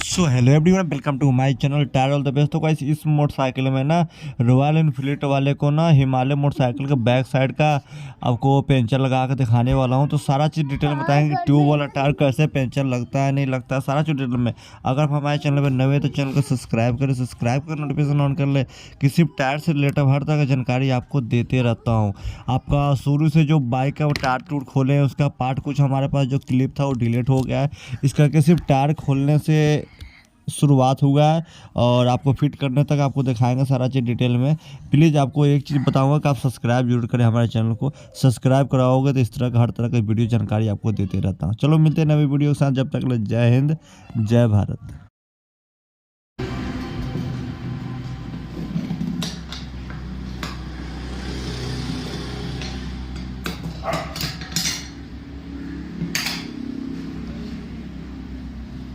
So hello everyone, welcome to my channel tyre all the best. तो guys इस motorcycle में ना Royal Enfield वाले को ना हिमालय मोटरसाइकिल के बैक साइड का आपको पेंचर लगा के दिखाने वाला हूं। तो सारा चीज़ डिटेल में बताएंगे कि ट्यूब वाला टायर कैसे पेंचर लगता है नहीं लगता है, सारा चीज़ डिटेल में। अगर आप हमारे चैनल पर नए तो चैनल को सब्सक्राइब करें, सब्सक्राइब कर नोटिफिकेशन ऑन कर ले कि सिर्फ टायर से रिलेटेड हर तरह की जानकारी आपको देते रहता हूँ। आपका शुरू से जो बाइक का वो टायर टूट खोले हैं उसका पार्ट कुछ हमारे पास जो क्लिप था वो डिलीट हो गया है, इस करके सिर्फ टायर खोलने से शुरुआत हुआ है और आपको फिट करने तक आपको दिखाएंगे सारा चीज़ डिटेल में। प्लीज़ आपको एक चीज़ बताऊंगा कि आप सब्सक्राइब जरूर करें हमारे चैनल को। सब्सक्राइब कराओगे तो इस तरह का हर तरह की वीडियो जानकारी आपको देते रहता हूँ। चलो मिलते हैं नवी वीडियो के साथ, जब तक ले जय हिंद जय भारत।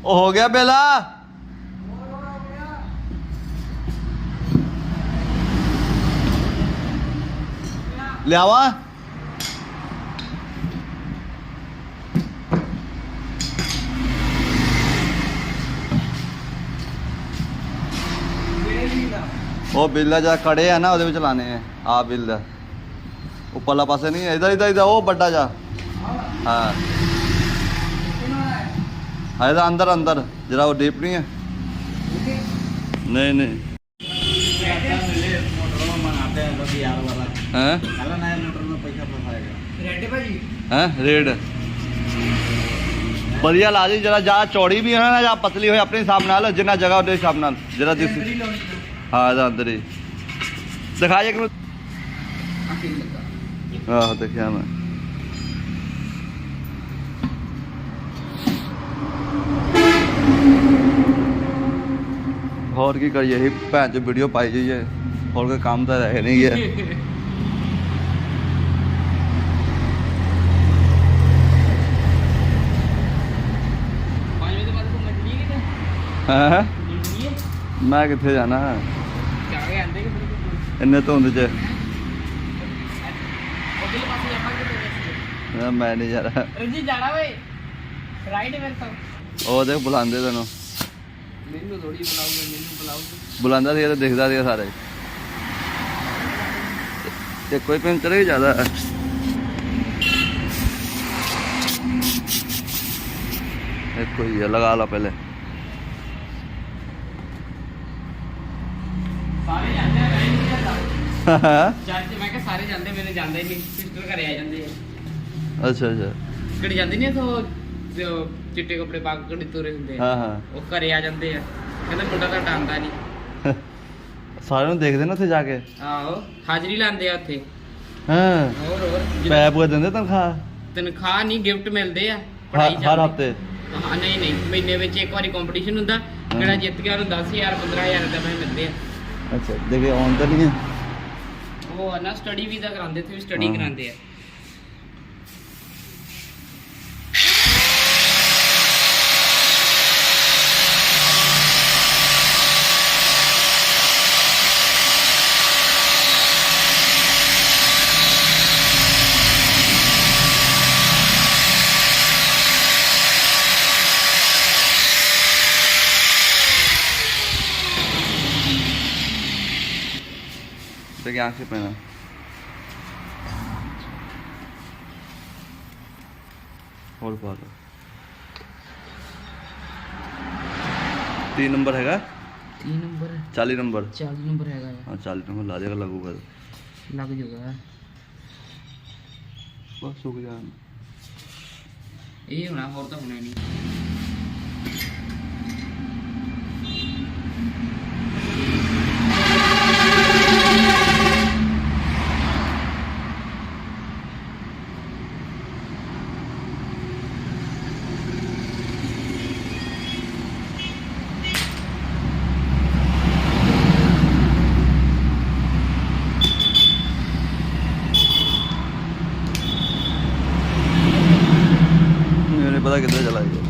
हो गया बेला। ले आवा। वो बिल्ला जा कड़े है ना ਉਹਦੇ ਵਿੱਚ ਲਾਣੇ है। आ बिल्ला ऊपरला पासे नहीं है, इधर इधर इधर वो बड़ा जा। हाँ है इधर अंदर अंदर जरा वो डीप नहीं है। नहीं नहीं रेड बढ़िया ला दी। जरा ज़्यादा चौड़ी भी है ना, ज़्यादा पतली हो अपने हिसाब नाल, जिन्ना जगह उस हिसाब नाल जरा दिस। हाँ इधर अंदर ही दिखाइए कि हाँ देखिए मैं और की करिए यही भैन जो वीडियो पाई जाइए और कोई काम तो रह नहीं है। हाँ मैं कितने जाना है इन्ने धुंद च। मैं नहीं जा रहा। ਉਹ ਦੇਖ ਬੁਲਾਉਂਦੇ ਤੈਨੂੰ। ਮੈਨੂੰ ਥੋੜੀ ਬੁਲਾਉਂਗੇ, ਮੈਨੂੰ ਬੁਲਾਉਂਗੇ ਬੁਲਾਉਂਦਾ ਸੀ ਤੇ ਦਿਖਦਾ ਸੀ ਸਾਰੇ। ਤੇ ਕੋਈ ਪੈਂਚਰ ਹੀ ਜ਼ਿਆਦਾ ਹੈ। एक कोई है लगा ला पहले। ਸਾਰੇ ਜਾਂਦੇ ਆ ਮੈਂ ਨਹੀਂ ਜਾਂਦਾ। ਜੱਜ ਮੈਂ ਕਿਹਾ ਸਾਰੇ ਜਾਂਦੇ, ਮੇਰੇ ਜਾਂਦੇ ਨਹੀਂ, ਸਿਸਟਰ ਘਰੇ ਆ ਜਾਂਦੇ ਆ। ਅੱਛਾ ਅੱਛਾ ਕਿਹੜੇ ਜਾਂਦੇ ਨਹੀਂ ਸੋ ਜੋ ਚਿੱਟੇ ਕੱਪੜੇ ਪਾ ਕੇ ਕਿਹੜੇ ਤੁਰੇ ਹੁੰਦੇ ਆ। ਹਾਂ ਹਾਂ ਉਹ ਘਰੇ ਆ ਜਾਂਦੇ ਆ, ਕਹਿੰਦੇ ਮੁੰਡਾ ਤਾਂ ਡਾਂਦਾ ਨਹੀਂ। ਸਾਰਿਆਂ ਨੂੰ ਦੇਖਦੇ ਨਾ ਉੱਥੇ ਜਾ ਕੇ। ਆਹੋ ਹਾਜ਼ਰੀ ਲਾਉਂਦੇ ਆ ਉੱਥੇ। ਹਾਂ ਹੋਰ ਪੈਪ ਉਹ ਦਿੰਦੇ ਤਨਖਾਹ। ਤਨਖਾਹ ਨਹੀਂ, ਗਿਫਟ ਮਿਲਦੇ ਆ ਹਰ ਹਫਤੇ। ਹਾਂ ਨਹੀਂ ਨਹੀਂ, ਮਹੀਨੇ ਵਿੱਚ ਇੱਕ ਵਾਰੀ ਕੰਪੀਟੀਸ਼ਨ ਹੁੰਦਾ, ਜਿਹੜਾ ਜਿੱਤ ਗਿਆ ਉਹਨੂੰ 10,000 15,000 ਰੁਪਏ ਮਿਲਦੇ ਆ। ਅੱਛਾ ਦੇਖੇ ਆਉਣ ਤਾਂ ਨਹੀਂ ਹੈ। ਉਹ ਨਾ ਸਟੱਡੀ ਵੀ ਤਾਂ ਕਰਾਉਂਦੇ, ਇੱਥੇ ਵੀ ਸਟੱਡੀ ਕਰਾਉਂਦੇ ਆ। देखिए आँख से पहना और बात 3 नंबर हैगा। 3 नंबर 40 नंबर 40 नंबर हैगा। हाँ 40 नंबर ला देगा, लगूगा ਲੱਗ ਜੂਗਾ। बस सूख जाए। ਇਹ ਹੋਣਾ, ਹੋਰ ਤਾਂ ਹੋਣਾ ਨਹੀਂ। पता किधर चला गया।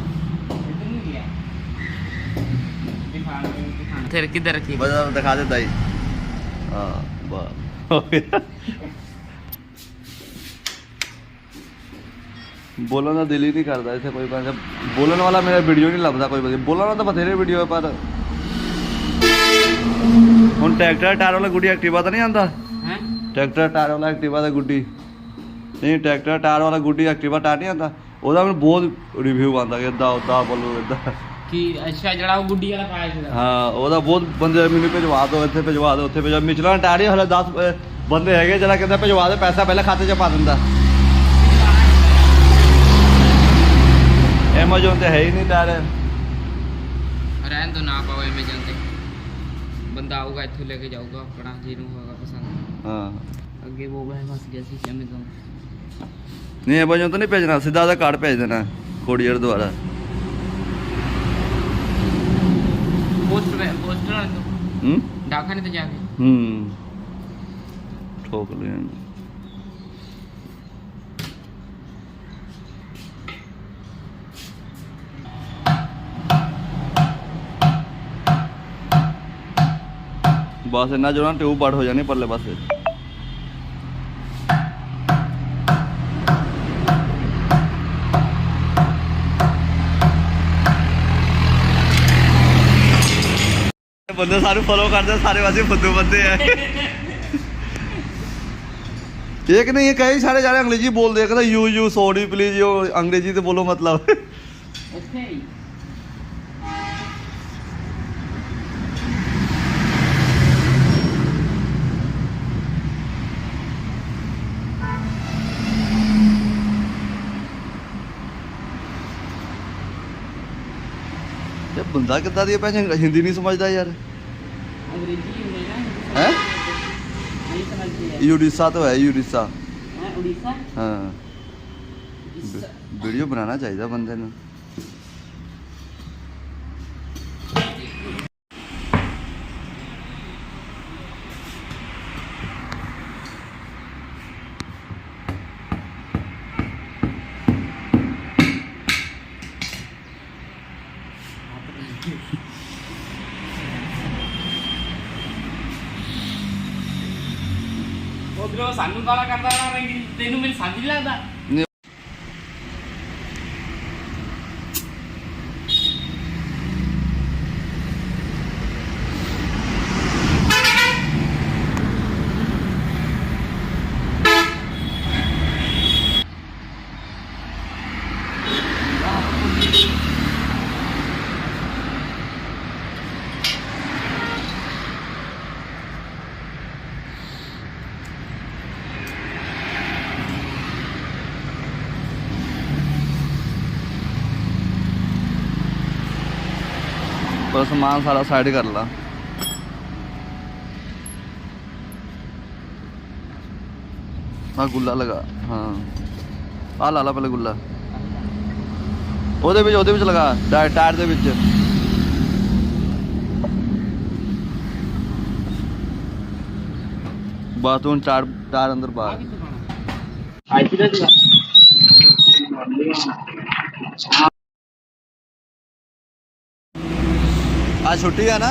फिर किधर रखी? बस दिखा देता ही। हाँ बस हो गया। ਬੋਲਣ ਦਾ ਦਿਲ ਹੀ ਨਹੀਂ ਕਰਦਾ ਇੱਥੇ ਕੋਈ ਬੰਦਾ ਬੋਲਣ ਵਾਲਾ ਮੇਰਾ ਵੀਡੀਓ ਨਹੀਂ ਲੱਭਦਾ ਕੋਈ ਵਧੀਆ ਬੋਲਣ ਵਾਲਾ ਤਾਂ ਬਥੇਰੇ ਵੀਡੀਓ ਹੈ ਪਰ ਹੁਣ ਟਰੈਕਟਰ ਟਾਇਰ ਵਾਲਾ ਗੁੱਡੀ ਐਕਟਿਵਾ ਤਾਂ ਨਹੀਂ ਆਉਂਦਾ ਹੈ ਟਰੈਕਟਰ ਟਾਇਰ ਵਾਲਾ ਐਕਟਿਵਾ ਦਾ ਗੁੱਡੀ ਨਹੀਂ ਟਰੈਕਟਰ ਟਾਇਰ ਵਾਲਾ ਗੁੱਡੀ ਐਕਟਿਵਾ ਟਾਇਰ ਨਹੀਂ ਆਉਂਦਾ ਉਹਦਾ ਮੈਨੂੰ ਬਹੁਤ ਰਿਵਿਊ ਆਉਂਦਾ ਕਿ ਇੱਦਾਂ ਉੱਦਾਂ ਬੋਲੋ ਇੱਦਾਂ ਕਿ ਅੱਛਾ ਜਿਹੜਾ ਉਹ ਗੁੱਡੀ ਵਾਲਾ ਪਾਇਆ ਸੀਗਾ ਹਾਂ ਉਹਦਾ ਬਹੁਤ ਬੰਦੇ ਮੈਨੂੰ ਭਿਜਵਾ ਦਿਓ ਇੱਥੇ ਭਿਜਵਾ ਦਿਓ ਉੱਥੇ ਭਿਜਵਾ ਮਿਚਲਾ ਟਾਇਰ ਹੀ ਹਲੇ 10 ਬੰਦੇ ਹੈਗੇ ਜਿਹੜਾ ਕਹਿੰਦਾ ਭਿਜਵਾ ਦੇ ਪੈਸਾ ਪਹਿਲਾਂ ਖਾਤੇ 'ਚ ਪਾ ਦਿੰਦਾ ਐਮਾਜ਼ੋਨ ਤੇ ਹੈ ਹੀ ਨਹੀਂ ਟਾਇਰ ਰਹਿਣ ਦੋ ਨਾ ਪਾਓ ਐਮਾਜ਼ਨ ਤੇ ਬੰਦਾ ਆਊਗਾ ਇੱਥੋਂ ਲੈ ਕੇ ਜਾਊਗਾ ਆਪਣਾ ਜਿਹਨੂੰ ਹੋਗਾ ਪਸੰਦ ਹਾਂ ਅੱਗੇ ਉਹ ਬਹਿ ਫਸ ਗਿਆ ਸੀ ਐਮਾਜ਼ਨ ਨਹੀਂ ਐਮਾਜ਼ੋਨ ਤੋਂ ਨਹੀਂ ਭੇਜਣਾ ਸਿੱਧਾ ਉਹਦਾ ਕਾਰਡ ਭੇਜ ਦੇਣਾ ਕੋਰੀਅਰ ਦੁਆਰਾ पोस्टर वाले तो डाकखाने तो जाके ठोक लिया बस इन्ना जो ना ट्यूब बड़ हो जानी परले पासे बंदे सारे फॉलो करते हैं सारे वैसे फुद्दू बंदे हैं एक नहीं है कई सारे जाने अंग्रेजी बोल दे कहता यू सॉरी प्लीज यो अंग्रेजी तो बोलो मतलब ओके ये बंदा कितना दिया पैसे हिंदी नहीं समझता यार अंग्रेजी में ना हैं नहीं समझती है यूडिसा तो है यूडिसा उड़ीसा हाँ वीडियो बनाना चाहिए बंदे ने ਉਧਰੋਂ ਸਾਨੂੰ ਗਾਲਾਂ ਕਰਦਾ ਨਾ ਤੈਨੂੰ ਮੈਨੂੰ ਸਮਝ ਨਹੀਂ ਲੱਗਦਾ पर सामान सारा साइड कर ला हाँ गुल्ला लगा हाँ आ ला ला पहले गुल्ला ਉਹਦੇ ਵਿੱਚ ਲਗਾ ਟਾਇਰ ਦੇ ਵਿੱਚ ਬਾਥਰੂਮ ਟਾਇਰ ਅੰਦਰ ਬਾਹਰ आज छुट्टी है ना